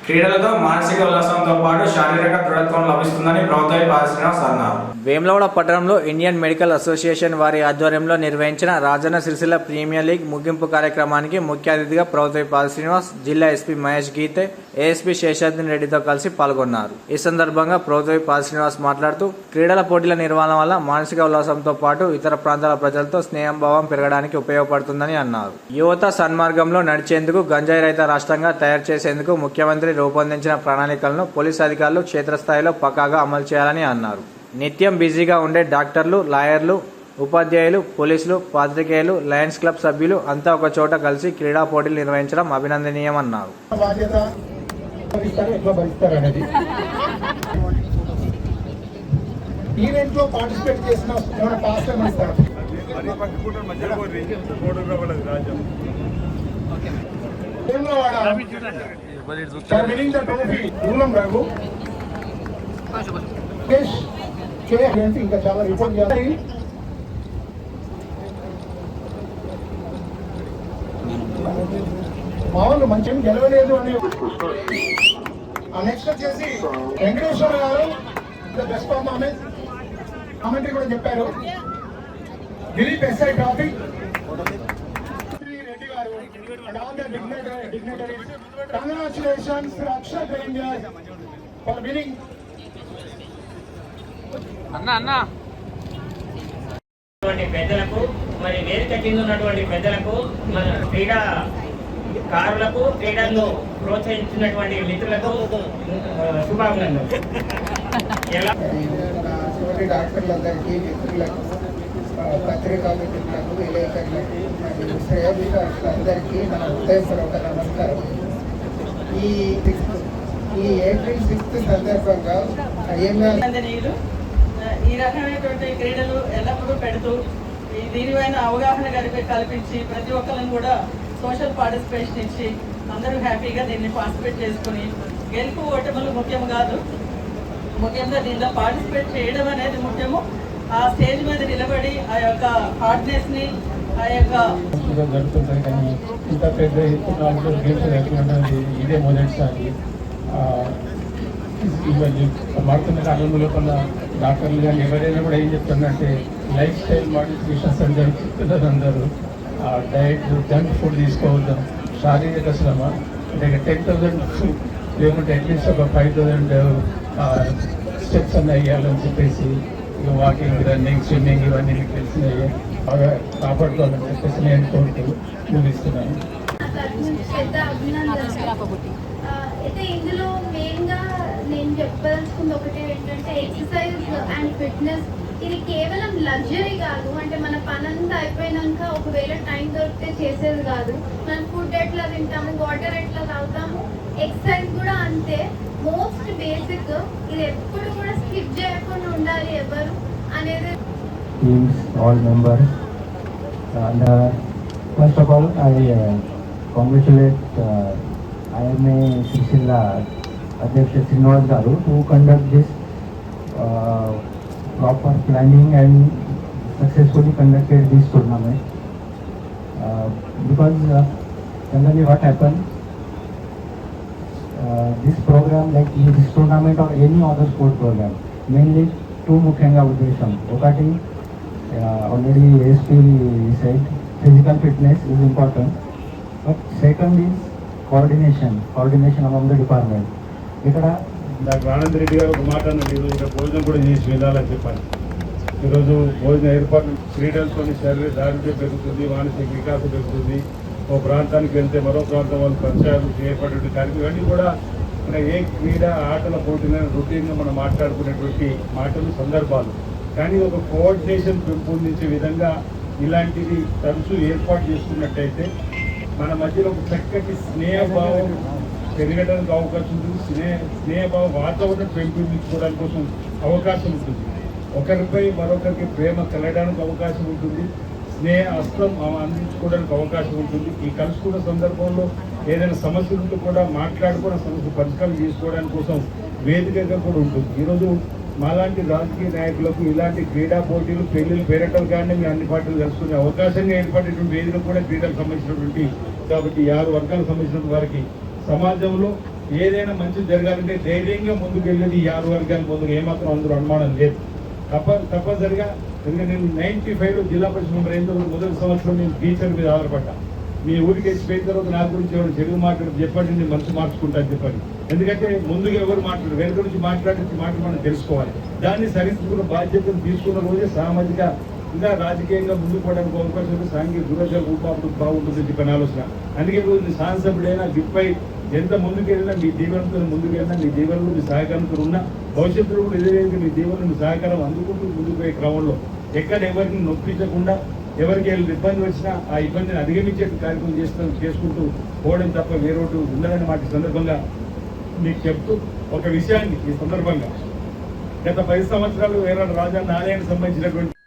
క్రీడలతో మానసిక ఉల్లాసంతో పాటు శారీరక దృఢత్వం లభిస్తుందని ప్రభుత్వ శ్రీనివాస్ అన్నారు. వేములవాడ పట్టణంలో ఇండియన్ మెడికల్ అసోసియేషన్ వారి ఆధ్వర్యంలో నిర్వహించిన రాజన్న సిరిసిల్ల ప్రీమియర్ లీగ్ ముగింపు కార్యక్రమానికి ముఖ్య అతిథిగా ప్రభుత్వ శ్రీనివాస్, జిల్లా ఎస్పీ మహేష్ గీతే, ఏఎస్పీ శేషాద్రి రెడ్డితో కలిసి పాల్గొన్నారు. ఈ సందర్భంగా ప్రభుత్వ శ్రీనివాస్ మాట్లాడుతూ క్రీడల పోటీల నిర్వహణ వల్ల మానసిక ఉల్లాసంతో పాటు ఇతర ప్రాంతాల ప్రజలతో స్నేహభావం పెరగడానికి ఉపయోగపడుతుందని అన్నారు. యువత సన్మార్గంలో నడిచేందుకు గంజాయి రహిత రాష్ట్రంగా తయారు చేసేందుకు ముఖ్యమంత్రి రూపొందించిన ప్రణాళికలను పోలీసు అధికారులు క్షేత్రస్థాయిలో పక్కాగా అమలు చేయాలని అన్నారు. నిత్యం బిజీగా ఉండే డాక్టర్లు, లాయర్లు, ఉపాధ్యాయులు, పోలీసులు, పాత్రికేయులు, లయన్స్ క్లబ్ సభ్యులు అంతా ఒక చోట కలిసి క్రీడా పోటీలు నిర్వహించడం అభినందనీయమన్నారు. ఇంకా చాలా రిపోర్ట్ చేయాలి. మామూలు మంచి గెలవలేదు అని. నెక్స్ట్ వచ్చేసి వెంకటేశ్వర గారు బెస్ట్ పర్ఫార్మెన్స్ కామెంటరీ కూడా చెప్పారు. దిలీప్ ఎస్ఐ ట్రాఫీ, రెడ్డి గారు and all the dignitaries. Congratulations to Akshat Rangers for winning. పెద్దలకు మరి వేదిక కింద ఉన్నటువంటి పెద్దలకు మన క్రీడాకారులకు క్రీడలను ప్రోత్సహించినటువంటి మిత్రులకు శుభాభినందనలు. డాక్టర్లందరికీ, మిత్రులకు, పత్రికా మిత్రులకు, విలేకరులకు మరియు శ్రేయోభిలాషులందరికీ నా హృదయపూర్వక నమస్కారం. ఈ ఏప్రిల్ 6th సందర్భంగా ఈ రకమైనటువంటి క్రీడలు ఎల్లప్పుడూ పెడుతూ దీనిపైన అవగాహన కల్పించి ప్రతి ఒక్కరిని కూడా సోషల్ పార్టిసిపేషన్ ఇచ్చి అందరూ హ్యాపీగా దీన్ని పార్టిసిపేట్ చేసుకుని గెలుపు ఓటములు ముఖ్యం కాదు, ముఖ్యంగా దీనిలో పార్టిసిపేట్ చేయడం అనేది ముఖ్యము. ఆ స్టేజ్ మీద నిలబడి ఆ యొక్క హార్డ్నెస్ని ఆ యొక్క జరుగుతుంది. కానీ ఇంత పెద్ద ఎత్తున ఇదే మొదటిసారి ఇవన్నీ మారుతున్న కాలంలో లోపల డాక్టర్లు కానీ ఎవరైనా కూడా ఏం చెప్తున్నారంటే లైఫ్ స్టైల్ మాడిఫికేషన్స్ అని చెప్తున్నారు అందరూ. డైట్, జంక్ ఫుడ్ తీసుకోవద్దాం, శారీరక శ్రమ అంటే 10,000 లేకుంటే అట్లీస్ట్ ఒక 5,000 స్టెప్స్ అన్నీ వేయాలని చెప్పేసి వాకింగ్, రన్నింగ్, స్విమ్మింగ్ ఇవన్నీ మీకు తెలిసినవి బాగా కాపాడుకోవాలని చెప్పేసి నేను కోరుతూ ముగిస్తున్నాను. అయితే ఇందులో మెయిన్గా నేను చెప్పదలుచుకుంది ఒకటే ఏంటంటే ఎక్సర్సైజ్ అండ్ ఫిట్నెస్ ఇది కేవలం లగ్జరీ కాదు. అంటే మన పనంతా అయిపోయినాక ఒకవేళ టైం దొరికితే చేసేది కాదు. మనం ఫుడ్ ఎట్లా తింటాము, వాటర్ ఎట్లా తాగుతాము, ఎక్సర్సైజ్ కూడా అంతే. మోస్ట్ బేసిక్, ఇది ఎప్పుడు కూడా స్కిప్ చేయకుండా ఉండాలి ఎవరు అనేది. All members, and first of all I congratulate IMA Srisilla Adhyaksha Srinivas garu to conduct this proper planning and successfully conducted this tournament, because generally what happened, this program like this tournament or any other sport program mainly two mukhyenga uddesham. Okati already ASP said physical fitness is important, but second is coordination among the department. ఇక్కడ ఆనంద్ రెడ్డి గారు ఒక మాట అన్నది, ఈరోజు భోజనం కూడా చేసి వెళ్ళాలని చెప్పాలి. ఈరోజు భోజన ఏర్పాట్లు క్రీడలతో శారీరక ఆరోగ్యం పెరుగుతుంది, మానసిక వికాసం పెరుగుతుంది. ఒక ప్రాంతానికి వెళ్తే మరో ప్రాంతం వాళ్ళు పరిచయాలు ఏర్పడే కార్యక్రమం ఇవన్నీ కూడా మన ఏ క్రీడ ఆటల పోటీలను రొటీన్గా మనం మాట్లాడుకునేటువంటి మాటలు, సందర్భాలు. కానీ ఒక కోఆర్డినేషన్ పెంపొందించే విధంగా ఇలాంటిది తరచూ ఏర్పాటు చేసుకున్నట్టయితే మన మధ్యలో ఒక చక్కటి స్నేహభావం పెరగడానికి అవకాశం ఉంటుంది. స్నేహభావ వాతావరణం పెంపొందించుకోవడానికి కోసం అవకాశం ఉంటుంది. ఒకరిపై మరొకరికి ప్రేమ కలగడానికి అవకాశం ఉంటుంది. స్నేహ హస్తం అందించుకోవడానికి అవకాశం ఉంటుంది. ఈ కలుసుకున్న సందర్భంలో ఏదైనా సమస్యలు ఉంటే కూడా మాట్లాడుకున్న సమస్య పరిష్కారం చేసుకోవడానికి కోసం వేదికగా కూడా ఉంటుంది. ఈరోజు మాలాంటి రాజకీయ నాయకులకు ఇలాంటి క్రీడా పోటీలు, పెళ్లిళ్ళు, పేరటలు కానీ మీ అన్ని పార్టీలు కలుసుకునే అవకాశంగా ఏర్పడేటువంటి వేదిక కూడా క్రీడలకు సంబంధించినటువంటి. కాబట్టి 6 వర్గాలకు సంబంధించిన వారికి సమాజంలో ఏదైనా మంచి జరగాలంటే ధైర్యంగా ముందుకు వెళ్ళేది ఈ 6 వర్గాల ముందుకు ఏమాత్రం అందరూ అనుమానం లేదు. తప్పనిసరిగా ఎందుకంటే నేను 95లో జిల్లా పరిషత్ మెంబర్ అయిన తర్వాత మొదటి సంవత్సరం నేను టీచర్ మీద ఆధారపడ్డా. మీ ఊరికి వచ్చిపోయిన తర్వాత నా గురించి ఎవరు చెడుగు మాట్లాడి చెప్పండి, నేను మనసు మార్చుకుంటాను చెప్పండి. ఎందుకంటే ముందుగా ఎవరు మాట్లాడు వెనుక నుంచి మాట్లాడే మాట మనం తెలుసుకోవాలి. దాన్ని సరిదిద్దుకున్న బాధ్యతను తీసుకున్న రోజే సామాజిక ఇంకా రాజకీయంగా ముందుకు పోవడానికి అవకాశం ఉంది. సాంఘిక దురదలు రూపాపుడు బాగుంటుందని చెప్పిన ఆలోచన. అందుకే రోజు శాసనసభ్యుడైనా గిప్పై ఎంత ముందుకెళ్ళినా మీ దీవెనతో ముందుకెళ్ళినా మీ దీవెనలు మీ సహకారంతో ఉన్నా భవిష్యత్తులో కూడా ఇదే మీ దీవెనలు మీ సహకారం అందుకుంటూ ముందుకు పోయే క్రమంలో ఎక్కడ ఎవరిని నొప్పించకుండా ఎవరికి ఇబ్బంది వచ్చినా ఆ ఇబ్బందిని అధిగమించే కార్యక్రమం చేసుకుంటూ పోవడం తప్ప వేరొకటి ఉండదని మాట సందర్భంగా మీకు చెప్తూ ఒక విషయాన్ని ఈ సందర్భంగా గత 10 సంవత్సరాలు వేరే రాజాన్ని ఆలయానికి సంబంధించినటువంటి